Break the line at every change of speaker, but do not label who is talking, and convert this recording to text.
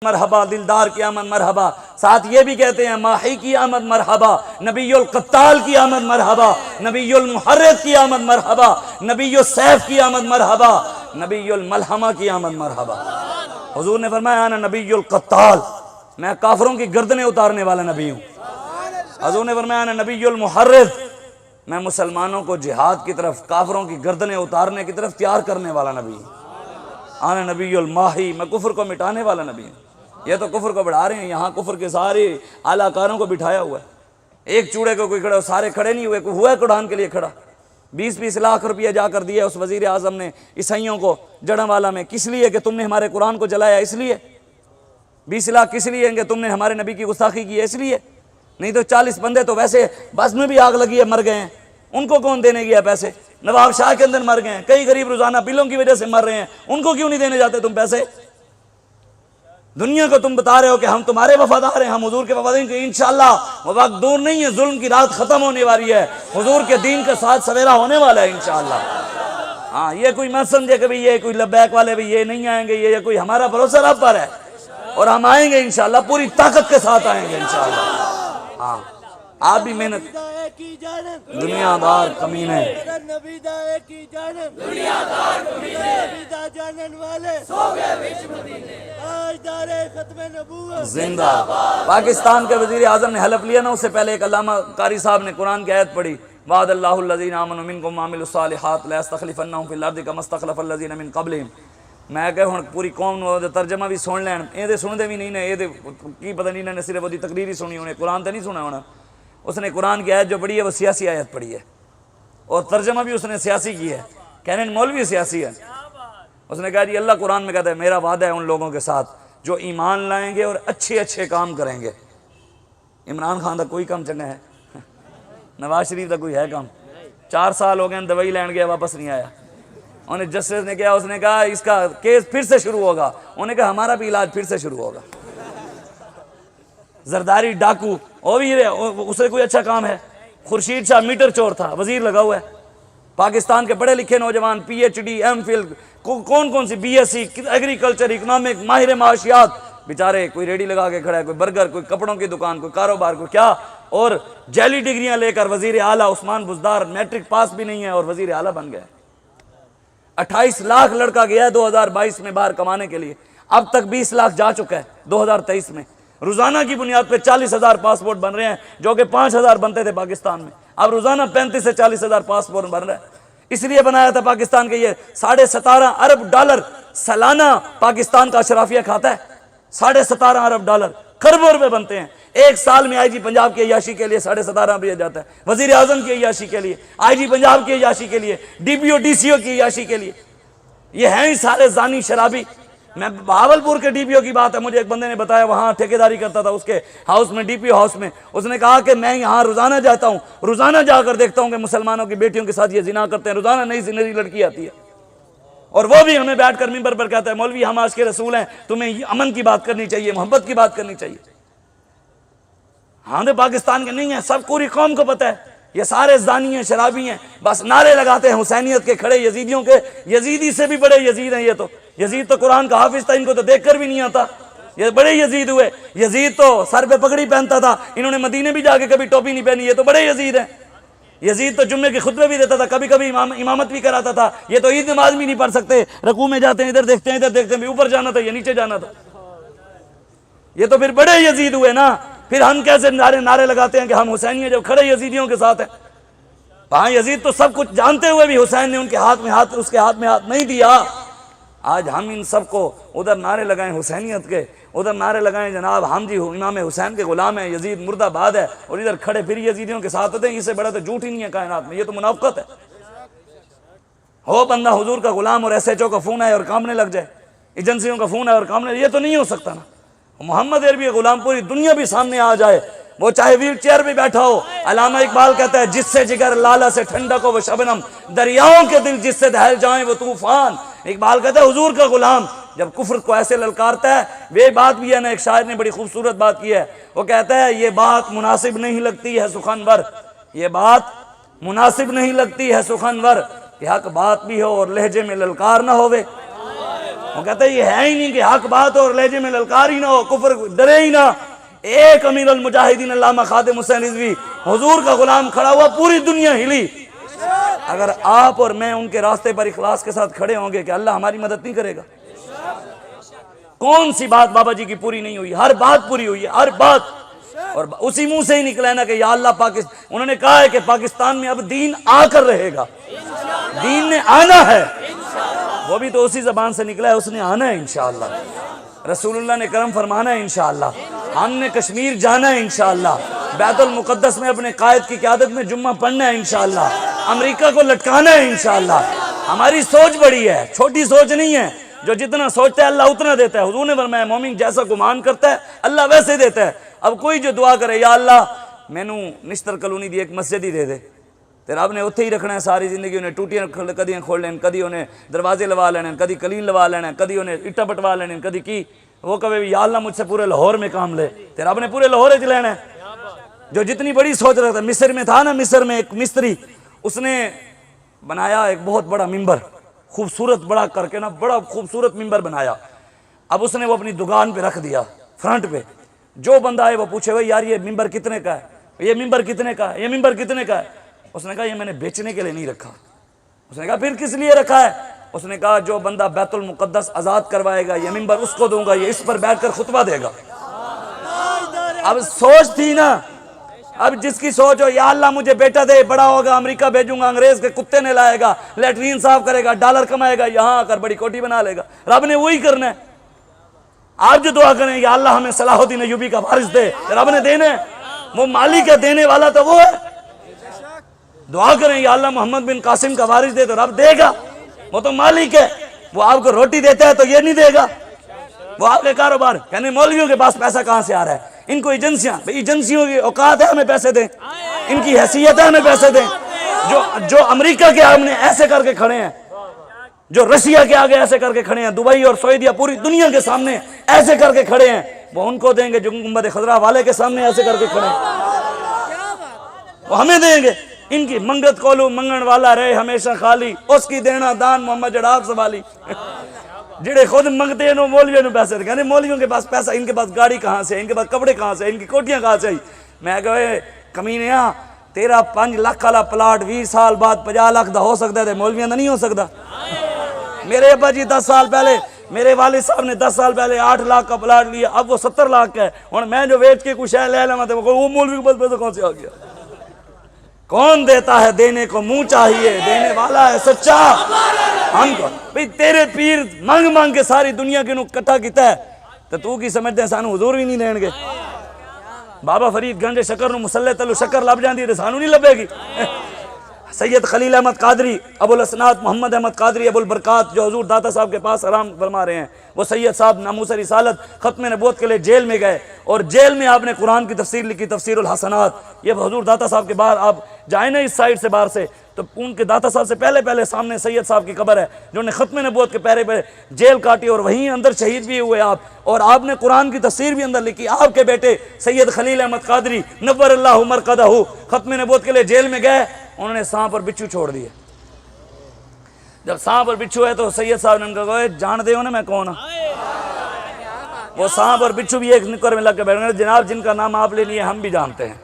مرحبا، دلدار کی آمد مرحبا، ساتھ یہ بھی کہتے ہیں ماہی کی آمد مرحبا، نبی القتال کی آمد مرحبا، نبی المحرد کی آمد مرحبا، نبی السیف کی آمد مرحبا، نبی الملحمہ کی آمد مرحبا۔ حضور نے فرمایا انا نبی القتال، میں کافروں کی گردنیں اتارنے والا نبی ہوں۔ حضور نے فرمایا انا نبی المحرد، میں مسلمانوں کو جہاد کی طرف، کافروں کی گردنیں اتارنے کی طرف تیار کرنے والا نبی ہوں۔ انا نبی الماحی، میں کفر کو مٹانے والا نبی ہوں۔ یہ تو کفر کو بڑھا رہے ہیں، یہاں کفر کے سارے اعلیٰ کاروں کو بٹھایا ہوا ہے۔ ایک چوڑے کو کوئی کھڑا، سارے کھڑے نہیں ہوئے، کوئی ہوا ہے قرآن کے لیے کھڑا؟ 20-20 لاکھ روپیہ جا کر دیا اس وزیر اعظم نے عیسائیوں کو جڑوالا میں، کس لیے؟ کہ تم نے ہمارے قرآن کو جلایا، اس لیے 20 لاکھ کس لیے کہ تم نے ہمارے نبی کی گستاخی کی ہے، اس لیے؟ نہیں تو 40 بندے تو ویسے بس میں بھی آگ لگی ہے مر گئے ہیں، ان کو کون دینے گیا پیسے؟ نواب شاہ کے اندر مر گئے ہیں، کئی غریب روزانہ بلوں کی وجہ سے مر رہے ہیں، ان کو کیوں نہیں دینے جاتے تم پیسے؟ دنیا کو تم بتا رہے ہو کہ ہم تمہارے وفادار ہیں، ہم حضور کے وفادار ہیں، کہ انشاءاللہ وہ وقت دور نہیں ہے، ظلم کی رات ختم ہونے والی ہے، حضور کے دین کے ساتھ سویرا ہونے والا ہے انشاءاللہ۔ ہاں، یہ کوئی مت سمجھے کہ یہ کوئی لبیک والے بھی یہ نہیں آئیں گے، یہ کوئی ہمارا بھروسہ رب پر ہے، اور ہم آئیں گے انشاءاللہ، پوری طاقت کے ساتھ آئیں گے انشاءاللہ۔ ہاں، آپ بھی محنت، دنیا دار کمینے، زندہ۔ پاکستان کے وزیر اعظم نے حلف لیا نا، اس سے پہلے ایک علامہ قاری صاحب نے قرآن کی آیت پڑھی، وعد اللہ الذین آمنوا منکم وعملوا الصالحات لیستخلفنہم فی الارض کما استخلف الذین من قبلہم۔ میں کہ ہن پوری قوم نو ترجمہ بھی سن لین، اے دے سن دے بھی نہیں نے، اے دے کی پتہ نہیں نے صرف وہ تقریر ہی سنی، انہیں قرآن تے نہیں سنا ہونا۔ اس نے قرآن کی آیت جو پڑھی ہے وہ سیاسی آیت پڑھی ہے، اور ترجمہ بھی اس نے سیاسی کی ہے، کہنے مولوی سیاسی ہے۔ اس نے کہا جی اللہ قرآن میں کہتا ہے میرا وعدہ ہے ان لوگوں کے ساتھ جو ایمان لائیں گے اور اچھے اچھے کام کریں گے۔ عمران خان کا کوئی کام چنگا ہے؟ نواز شریف کا کوئی ہے کام؟ 4 سال ہو گئے دوائی لین گیا، واپس نہیں آیا۔ انہیں جسٹس نے کیا، اس نے کہا اس کا کیس پھر سے شروع ہوگا، انہوں نے کہا ہمارا بھی علاج پھر سے شروع ہوگا۔ زرداری ڈاکو، وہ بھی اس سے کوئی اچھا کام ہے؟ خورشید شاہ میٹر چور تھا، وزیر لگا ہوا ہے۔ پاکستان کے پڑھے لکھے نوجوان P H D, M Phil, کون سی B S C, agriculture, economic, ماہر معاشیات، بیچارے کوئی ریڈی لگا کے کھڑا ہے، کوئی برگر، کوئی کپڑوں کی دکان، کوئی کاروبار، کوئی کیا، اور جعلی ڈگریاں لے کر وزیر اعلیٰ عثمان بزدار میٹرک پاس بھی نہیں ہے اور وزیر اعلیٰ بن گئے۔ 28 لاکھ لڑکا گیا ہے 2022 میں باہر کمانے کے لیے، اب تک 20 لاکھ جا چکا ہے 2023 میں۔ روزانہ کی بنیاد پہ 40,000 پاسپورٹ بن رہے ہیں، جو کہ 5,000 بنتے تھے پاکستان میں، اب روزانہ 35 سے 40,000 پاسپورٹ بن رہا ہے۔ اس لیے بنایا تھا پاکستان کے، یہ 17.5 ارب ڈالر سالانہ پاکستان کا اشرافیہ کھاتا ہے، 17.5 ارب ڈالر، کروڑ روپے بنتے ہیں۔ ایک سال میں آئی جی پنجاب کی عیاشی کے لیے 17.5 روپیہ جاتا ہے، وزیر اعظم کی عیاشی کے لیے، آئی جی پنجاب کی عیاشی کے لیے، D P O D C او کی عیاشی کے لیے۔ یہ ہیں ہی سارے زانی شرابی۔ میں بہاولپور کے ڈی پی او کی بات ہے، مجھے ایک بندے نے بتایا، وہاں ٹھیکیداری کرتا تھا اس کے ہاؤس میں، ڈی پی او ہاؤس میں۔ اس نے کہا کہ میں یہاں روزانہ جاتا ہوں، روزانہ جا کر دیکھتا ہوں کہ مسلمانوں کی بیٹیوں کے ساتھ یہ زنا کرتے ہیں، روزانہ نئی نئی لڑکی آتی ہے، اور وہ بھی ہمیں بیٹھ کر ممبر پر کہتا ہے مولوی ہم عاشق رسول ہیں، تمہیں امن کی بات کرنی چاہیے، محبت کی بات کرنی چاہیے۔ ہاں تو پاکستان کے نہیں ہیں، سب پوری قوم کو پتہ ہے، یہ سارے زانی ہیں، شرابی ہیں، بس نعرے لگاتے ہیں حسینیت کے، کھڑے یزیدیوں کے، یزیدی سے بھی بڑے یزید ہیں یہ تو۔ یزید تو قرآن کا حافظ تھا، ان کو تو دیکھ کر بھی نہیں آتا، یہ بڑے یزید ہوئے۔ یزید تو سر پہ پگڑی پہنتا تھا، انہوں نے مدینے بھی جا کے کبھی ٹوپی نہیں پہنی، یہ تو بڑے یزید ہیں۔ یزید تو جمعے کے خطبے بھی دیتا تھا، کبھی کبھی امامت بھی کراتا تھا، یہ تو عید نماز بھی نہیں پڑھ سکتے، رکوع میں جاتے ہیں ادھر دیکھتے ہیں ادھر دیکھتے ہیں، اوپر جانا تھا یا نیچے جانا تھا، یہ تو پھر بڑے یزید ہوئے نا۔ پھر ہم کیسے نعرے لگاتے ہیں کہ ہم حسینی ہیں جب کھڑے یزیدیوں کے ساتھ ہیں؟ ہاں، یزید تو سب کچھ جانتے ہوئے بھی حسین نے اس کے ہاتھ میں ہاتھ نہیں دیا۔ آج ہم ان سب کو ادھر نعرے لگائیں حسینیت کے، ادھر نعرے لگائیں جناب ہم جی امام حسین کے غلام ہیں، یزید مرد آباد ہے، اور ادھر کھڑے پھر یزیدیوں کے ساتھ ہوتے ہیں۔ اس سے بڑا تو جھوٹ ہی نہیں ہے کائنات میں، یہ تو منافقت ہے۔ ہو بندہ حضور کا غلام اور ایس ایچ او کا فون ہے اور کامنے لگ جائے، ایجنسیوں کا فون ہے اور کامنے، یہ تو نہیں ہو سکتا نا۔ محمد عربی غلام پوری دنیا بھی سامنے آ جائے، وہ چاہے ویل چیئر پہ بیٹھا ہو۔ علامہ اقبال کہتا ہے جس سے جگر لالا سے ٹھنڈک ہو وہ شبنم، دریاؤں کے دل جس سے دہل جائیں وہ طوفان۔ اقبال کہتا ہے حضور کا غلام جب کفر کو ایسے للکارتا ہے، وہ بات بھی ہے نا، ایک شاعر نے بڑی خوبصورت بات کی ہے، وہ کہتا ہے یہ بات مناسب نہیں لگتی ہے سخنور، یہ بات مناسب نہیں لگتی ہے سخنور، کہ حق بات بھی ہو اور لہجے میں للکار نہ ہوئے۔ وہ کہتا ہے یہ ہے ہی نہیں کہ حق بات ہو اور لہجے میں للکار ہی نہ ہو، کفر ڈرے ہی نہ. ایک امیر المجاہدین علامہ خادم حسین رضوی حضور کا غلام کھڑا ہوا، پوری دنیا ہلی. اگر آپ اور میں ان کے راستے پر اخلاص کے ساتھ کھڑے ہوں گے کہ اللہ ہماری مدد نہیں کرے گا؟ کون سی بات بابا جی کی پوری نہیں ہوئی؟ ہر بات پوری ہوئی ہے، ہر بات. اور اسی منہ سے ہی نکلا ہے نا کہ یا اللہ انہوں نے کہا ہے کہ پاکستان میں اب دین آ کر رہے گا، دین نے آنا ہے. وہ بھی تو اسی زبان سے نکلا ہے، اس نے آنا ہے انشاءاللہ. رسول اللہ نے کرم فرمانا ہے انشاءاللہ. ہم نے کشمیر جانا ہے انشاءاللہ. بیت المقدس میں اپنے قائد کی قیادت میں جمعہ پڑھنا ہے انشاءاللہ. امریکہ کو لٹکانا ہے انشاءاللہ. ہماری سوچ بڑی ہے، چھوٹی سوچ نہیں ہے. جو جتنا سوچتا ہے اللہ اتنا دیتا ہے. حضور نے فرمایا مومن جیسا گمان کرتا ہے اللہ ویسے دیتا ہے. اب کوئی جو دعا کرے یا اللہ مینوں نشتر کلونی دی ایک مسجد ہی دے دے، تیرا آپ نے اتھے ہی رکھنا ہے ساری زندگی. انہیں ٹوٹیاں کدی کھول لین، کدی انہیں دروازے لوا لینے، کدی کلین لوا لینا، کدی انہیں اٹا بٹوا لینے، کدی کی. وہ کہے یا اللہ مجھ سے پورے لاہور میں کام لے، تیرا آپ نے پورے لاہور چ لینا ہے. جو جتنی بڑی سوچ رکھتا ہے. مصر میں تھا نا، مصر میں ایک مستری، اس نے بنایا ایک بہت بڑا ممبر، خوبصورت بڑا کر کے نا، بڑا خوبصورت ممبر بنایا. اب اس نے وہ اپنی دکان پہ رکھ دیا فرنٹ پہ. جو بندہ آئے وہ پوچھے بھائی یار یہ ممبر کتنے کا ہے، یہ ممبر کتنے کا ہے، یہ ممبر کتنے کا ہے. اس نے کہا یہ میں نے بیچنے کے لیے نہیں رکھا. اس نے کہا پھر کس لیے رکھا ہے؟ اس نے کہا جو بندہ بیت المقدس آزاد کروائے گا یہ ممبر اس کو دوں گا، یہ اس پر بیٹھ کر خطبہ دے گا. اب سوچ تھی نا. اب جس کی سوچ ہو یا اللہ مجھے بیٹا دے، بڑا ہوگا امریکہ بھیجوں گا، انگریز کے کتے نے لائے گا، لیٹرین صاف کرے گا، ڈالر کمائے گا، یہاں آ کر بڑی کوٹھی بنا لے گا. رب نے وہی کرنا ہے. آپ جو دعا کریں یا اللہ ہمیں صلاح الدین ایوبی کا وارث دے، رب نے دینا ہے. وہ مالک ہے، دینے والا تو وہ ہے. دعا کریں یا اللہ محمد بن قاسم کا وارث دے تو رب دے گا. وہ تو مالک ہے. وہ آپ کو روٹی دیتا ہے تو یہ نہیں دے گا. وہ آپ کے کاروبار کہنے مولویوں کے پاس پیسہ کہاں سے آ رہا ہے، ان کو ایجنسیاں، بھئی ایجنسیوں کی اوقات ہے ہمیں پیسے دیں، ان کی حیثیت ہے ہمیں پیسے دیں. جو امریکہ کے ہم نے ایسے کر کے کھڑے ہیں، جو رشیا کے آگے ایسے کر کے کھڑے ہیں، دبئی اور سعودیہ پوری دنیا کے سامنے ایسے کر کے کھڑے ہیں، وہ ان کو دیں گے. جو گنبد خضرا والے کے سامنے ایسے کر کے کھڑے ہیں وہ ہمیں دیں گے. ان کی منگت کولو منگن والا رہے ہمیشہ خالی، اس کی دینا دان محمد جڑاب سوالی. جڑے خود منگتے ہیں وہ مولویوں نے پیسے دیں. مولویوں کے پاس پیسہ، ان کے پاس گاڑی کہاں سے، ان کے پاس کپڑے کہاں سے، ان کی کوٹیاں کہاں سے آئی. میں کہے کمینیاں تیرا 5 لاکھ والا پلاٹ 20 سال بعد 50 لاکھ دا ہو سکتا ہے، مولویوں دا نہیں ہو سکتا. میرے ابا جی 10 سال پہلے، میرے والد صاحب نے 10 سال پہلے 8 لاکھ کا پلاٹ لیا، اب وہ 70 لاکھ کا ہے. اور میں جو بیچ کے کچھ ہے لے لینا تو وہ مولوی کے پاس پیسہ کون سے آ گیا؟ کون دیتا ہے؟ دینے کو منہ چاہیے، دینے والا ہے سچا. ہم کو بھئی تیرے پیر مانگ مانگ کے ساری دنیا کے نو کٹھا کیتا ہے تو کی سمجھتے ہیں سانو حضور بھی نہیں دین گے. بابا فرید گنج شکر نو مسلح تلو شکر لب جاندی ہے سانو نہیں لبے گی. سید خلیل احمد قادری، ابو الاسناد محمد احمد قادری ابو البرکات جو حضور داتا صاحب کے پاس آرام فرما رہے ہیں، وہ سید صاحب ناموس رسالت ختم نبوت کے لئے جیل میں گئے اور جیل میں آپ نے قرآن کی تفسیر لکھی، تفسیر الحسنات. یہ حضور داتا صاحب کے بعد آپ جائیں نا اس سائڈ سے باہر سے تو ان کے داتا صاحب سے پہلے سامنے سید صاحب کی قبر ہے جو نے ختم نبوت کے پہرے پہ جیل کاٹی اور وہیں اندر شہید بھی ہوئے آپ. اور آپ نے قرآن کی تفسیر بھی اندر لکھی. آپ کے بیٹے سید خلیل احمد قادری نور اللہ مرقدہ ختم نبوت کے لئے جیل میں گئے، انہوں نے سانپ اور بچھو چھوڑ دیے. جب سانپ اور بچھو ہے تو سید صاحب نے ان کو کہا جان دے ہو نا میں کون ہوں. وہ سانپ اور بچھو بھی ایک نکر میں لگ کے بیٹھ گئے. جناب جن کا نام آپ لے لیے ہم بھی جانتے ہیں.